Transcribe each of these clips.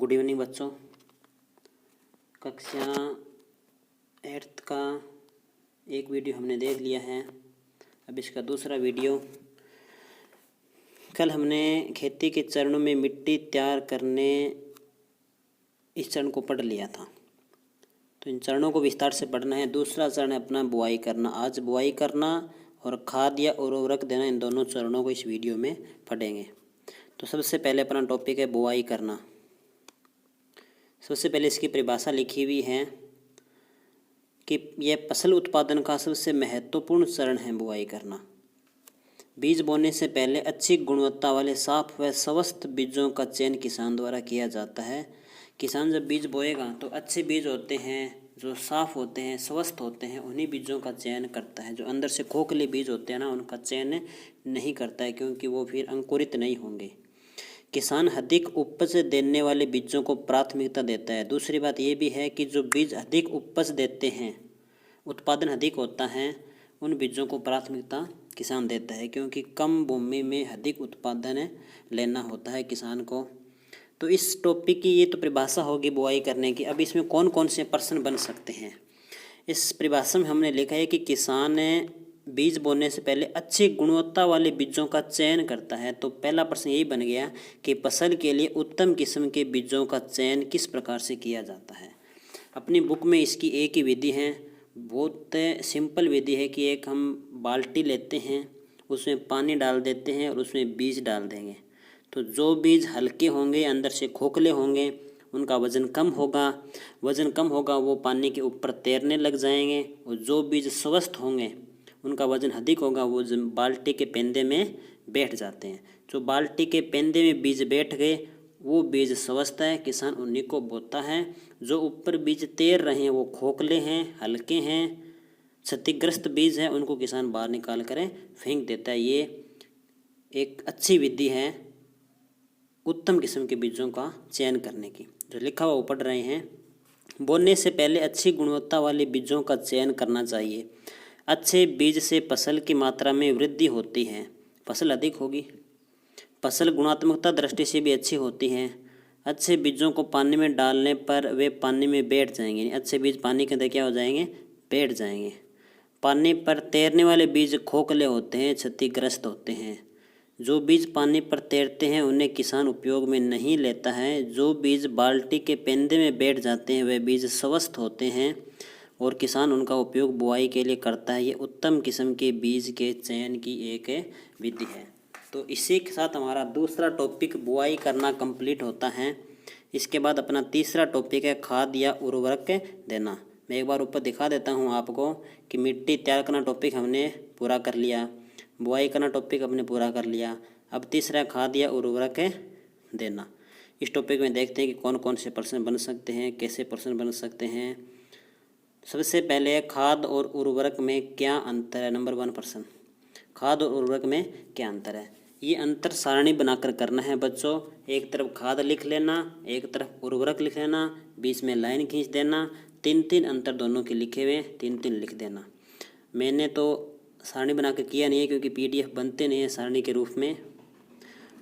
Good evening बच्चों। कक्षा 8th का एक वीडियो हमने देख लिया है। अब इसका दूसरा वीडियो, कल हमने खेती के चरणों में मिट्टी तैयार करने इस चरण को पढ़ लिया था, तो इन चरणों को विस्तार से पढ़ना है। दूसरा चरण है अपना बुआई करना। आज बुआई करना और खाद या उर्वरक देना, इन दोनों चरणों को इस वीडियो में पढ़ेंगे। तो सबसे पहले अपना टॉपिक है बुआई करना। सबसे पहले इसकी परिभाषा लिखी हुई है कि यह फसल उत्पादन का सबसे महत्वपूर्ण चरण है बुआई करना। बीज बोने से पहले अच्छी गुणवत्ता वाले साफ व स्वस्थ बीजों का चयन किसान द्वारा किया जाता है। किसान जब बीज बोएगा तो अच्छे बीज होते हैं, जो साफ होते हैं, स्वस्थ होते हैं, उन्हीं बीजों का चयन करता है। जो अंदर से खोखले बीज होते हैं ना, उनका चयन नहीं करता है, क्योंकि वो फिर अंकुरित नहीं होंगे। किसान अधिक उपज देने वाले बीजों को प्राथमिकता देता है। दूसरी बात ये भी है कि जो बीज अधिक उपज देते हैं, उत्पादन अधिक होता है, उन बीजों को प्राथमिकता किसान देता है, क्योंकि कम भूमि में अधिक उत्पादन लेना होता है किसान को। तो इस टॉपिक की ये तो परिभाषा होगी बुआई करने की। अब इसमें कौन कौन से प्रश्न बन सकते हैं, इस परिभाषा में हमने लिखा है कि किसान बीज बोने से पहले अच्छी गुणवत्ता वाले बीजों का चयन करता है। तो पहला प्रश्न यही बन गया कि फसल के लिए उत्तम किस्म के बीजों का चयन किस प्रकार से किया जाता है। अपनी बुक में इसकी एक ही विधि है, बहुत सिंपल विधि है कि एक हम बाल्टी लेते हैं, उसमें पानी डाल देते हैं और उसमें बीज डाल देंगे। तो जो बीज हल्के होंगे, अंदर से खोखले होंगे, उनका वज़न कम होगा, वो पानी के ऊपर तैरने लग जाएंगे। और जो बीज स्वस्थ होंगे, उनका वज़न अधिक होगा, वो बाल्टी के पेंदे में बैठ जाते हैं। जो बाल्टी के पेंदे में बीज बैठ गए, वो बीज स्वस्थ है, किसान उन्हीं को बोता है। जो ऊपर बीज तैर रहे हैं वो खोखले हैं, हल्के हैं, क्षतिग्रस्त बीज हैं, उनको किसान बाहर निकाल कर फेंक देता है। ये एक अच्छी विधि है उत्तम किस्म के बीजों का चयन करने की। जो लिखा हुआ वो पढ़ रहे हैं। बोने से पहले अच्छी गुणवत्ता वाले बीजों का चयन करना चाहिए। अच्छे बीज से फसल की मात्रा में वृद्धि होती है, फसल अधिक होगी। फसल गुणात्मकता दृष्टि से भी अच्छी होती है। अच्छे बीजों को पानी में डालने पर वे पानी में बैठ जाएंगे। अच्छे बीज पानी के अंदर क्या हो जाएंगे, बैठ जाएंगे। पानी पर तैरने वाले बीज खोखले होते हैं, क्षतिग्रस्त होते हैं। जो बीज पानी पर तैरते हैं उन्हें किसान उपयोग में नहीं लेता है। जो बीज बाल्टी के पेंदे में बैठ जाते हैं वे बीज स्वस्थ होते हैं और किसान उनका उपयोग बुआई के लिए करता है। ये उत्तम किस्म के बीज के चयन की एक विधि है। तो इसी के साथ हमारा दूसरा टॉपिक बुआई करना कंप्लीट होता है। इसके बाद अपना तीसरा टॉपिक है खाद या उर्वरक देना। मैं एक बार ऊपर दिखा देता हूँ आपको कि मिट्टी तैयार करना टॉपिक हमने पूरा कर लिया, बुआई करना टॉपिक हमने पूरा कर लिया। अब तीसरा खाद या उर्वरक देना। इस टॉपिक में देखते हैं कि कौन कौन से प्रश्न बन सकते हैं, कैसे प्रश्न बन सकते हैं। सबसे पहले खाद और उर्वरक में क्या अंतर है। नंबर 1 प्रश्न, खाद और उर्वरक में क्या अंतर है। ये अंतर सारणी बनाकर करना है बच्चों। एक तरफ खाद लिख लेना, एक तरफ उर्वरक लिख लेना, बीच में लाइन खींच देना। 3 अंतर दोनों के लिखे हुए, 3 लिख देना। मैंने तो सारणी बना के किया नहीं है, क्योंकि PDF बनते नहीं है सारणी के रूप में।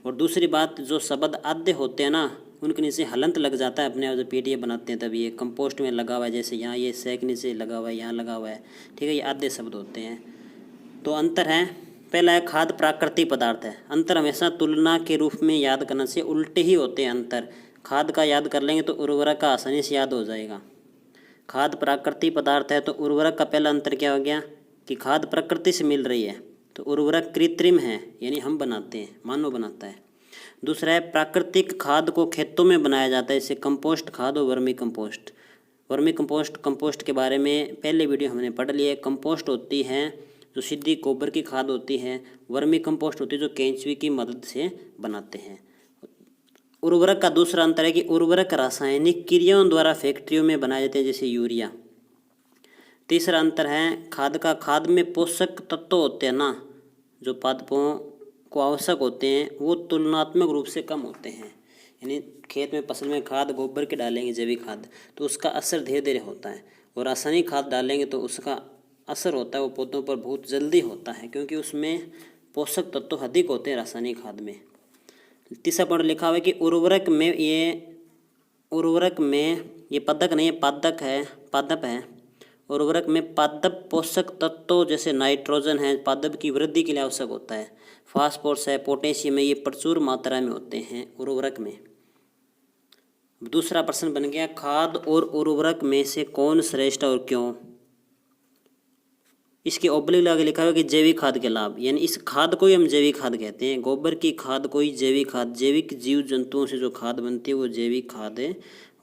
और दूसरी बात, जो शब्द आद्य होते हैं ना, उनके नीचे हलंत लग जाता है अपने आप। जब PDF बनाते हैं तब ये कंपोस्ट में लगा हुआ है, जैसे यहाँ ये सेक नीचे लगा हुआ है, यहाँ लगा हुआ है, ठीक है, ये आद्य शब्द होते हैं। तो अंतर है, पहला है खाद प्राकृतिक पदार्थ है। अंतर हमेशा तुलना के रूप में याद करने से उल्टे ही होते हैं अंतर। खाद का याद कर लेंगे तो उर्वरक का आसानी से याद हो जाएगा। खाद प्राकृतिक पदार्थ है तो उर्वरक का पहला अंतर क्या हो गया कि खाद प्रकृति से मिल रही है, तो उर्वरक कृत्रिम है, यानी हम बनाते हैं, मानव बनाता है। दूसरा है प्राकृतिक खाद को खेतों में बनाया जाता है, जैसे कंपोस्ट खाद और वर्मी कंपोस्ट। कंपोस्ट के बारे में पहले वीडियो हमने पढ़ लिया है। कंपोस्ट होती है जो सीधी गोबर की खाद होती है, वर्मी कंपोस्ट होती है जो केंचुए की मदद से बनाते हैं। उर्वरक का दूसरा अंतर है कि उर्वरक रासायनिक क्रियाओं द्वारा फैक्ट्रियों में बनाए जाते हैं, जैसे यूरिया। तीसरा अंतर है खाद में पोषक तत्व होते हैं ना, जो पादपों को आवश्यक होते हैं, वो तुलनात्मक रूप से कम होते हैं। यानी खेत में फसल में खाद गोबर के डालेंगे, जैविक खाद, तो उसका असर धीरे धीरे होता है। और रासायनिक खाद डालेंगे तो उसका असर होता है वो पौधों पर बहुत जल्दी होता है, क्योंकि उसमें पोषक तत्व अधिक होते हैं रासायनिक खाद में। तीसरा पॉइंट लिखा हुआ है कि उर्वरक में ये उर्वरक में, ये पदक नहीं है, पादप है। उर्वरक में पादप पोषक तत्वों जैसे नाइट्रोजन है, पादप की वृद्धि के लिए आवश्यक होता है। फास्फोरस है, पोटेशियम है, ये प्रचुर मात्रा में होते हैं उर्वरक में। दूसरा प्रश्न बन गया, खाद और उर्वरक में से कौन श्रेष्ठ और क्यों। इसके ओब्लिक आगे लिखा हुआ कि जैविक खाद के लाभ, यानी इस खाद को ही हम जैविक खाद कहते हैं। गोबर की खाद को ही जैविक खाद, जैविक जीव जंतुओं से जो खाद बनती है वो जैविक खाद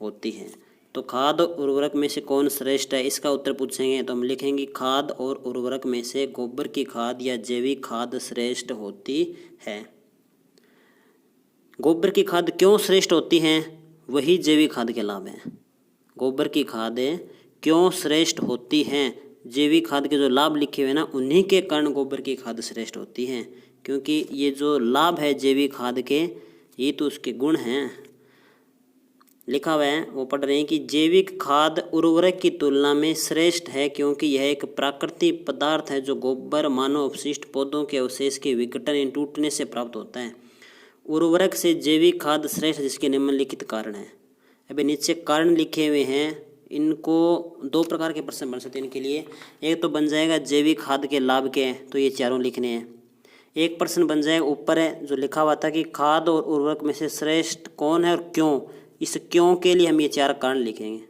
होती है। तो खाद और उर्वरक में से कौन श्रेष्ठ है, इसका उत्तर पूछेंगे तो हम लिखेंगे खाद और उर्वरक में से गोबर की खाद या जैविक खाद श्रेष्ठ होती है। गोबर की खाद क्यों श्रेष्ठ होती है, वही जैविक खाद के लाभ हैं। गोबर की खाद क्यों श्रेष्ठ होती हैं, जैविक खाद के जो लाभ लिखे हुए ना, उन्हीं के कारण गोबर की खाद श्रेष्ठ होती है। क्योंकि ये जो लाभ है जैविक खाद के, ये तो उसके गुण हैं। लिखा हुआ है, वो पढ़ रहे हैं कि जैविक खाद उर्वरक की तुलना में श्रेष्ठ है क्योंकि यह एक प्राकृतिक पदार्थ है जो गोबर, मानव अपशिष्ट, पौधों के अवशेष के विघटन या टूटने से प्राप्त होता है। उर्वरक से जैविक खाद श्रेष्ठ, जिसके निम्नलिखित कारण हैं। अभी नीचे कारण लिखे हुए हैं, इनको दो प्रकार के प्रश्न बन सकते हैं इनके लिए। एक तो बन जाएगा जैविक खाद के लाभ के, तो ये चारों लिखने हैं। एक प्रश्न बन जाएगा ऊपर है जो लिखा हुआ था कि खाद और उर्वरक में से श्रेष्ठ कौन है और क्यों। इस क्यों के लिए हम ये चार कारण लिखेंगे।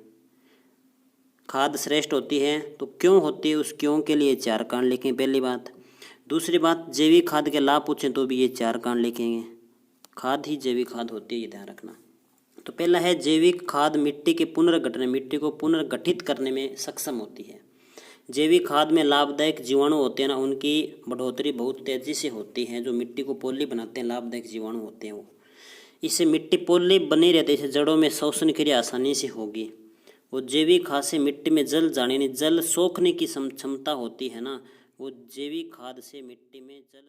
खाद श्रेष्ठ होती है तो क्यों होती है, उस क्यों के लिए चार कारण लिखेंगे, पहली बात। दूसरी बात, जैविक खाद के लाभ पूछें तो भी ये चार कारण लिखेंगे। खाद ही जैविक खाद होती है, ये ध्यान रखना। तो पहला है जैविक खाद मिट्टी के पुनर्गठन, मिट्टी को पुनर्गठित करने में सक्षम होती है। जैविक खाद में लाभदायक जीवाणु होते हैं ना, उनकी बढ़ोतरी बहुत तेज़ी से होती है। जो मिट्टी को पोली बनाते हैं, लाभदायक जीवाणु होते हैं वो। इससे मिट्टी पोली बनी रहती है, इससे जड़ों में शोषण क्रिया आसानी से होगी। वो जैविक खाद से मिट्टी में जल जाने, यानी जल सोखने की क्षमता होती है ना, वो जैविक खाद से मिट्टी में जल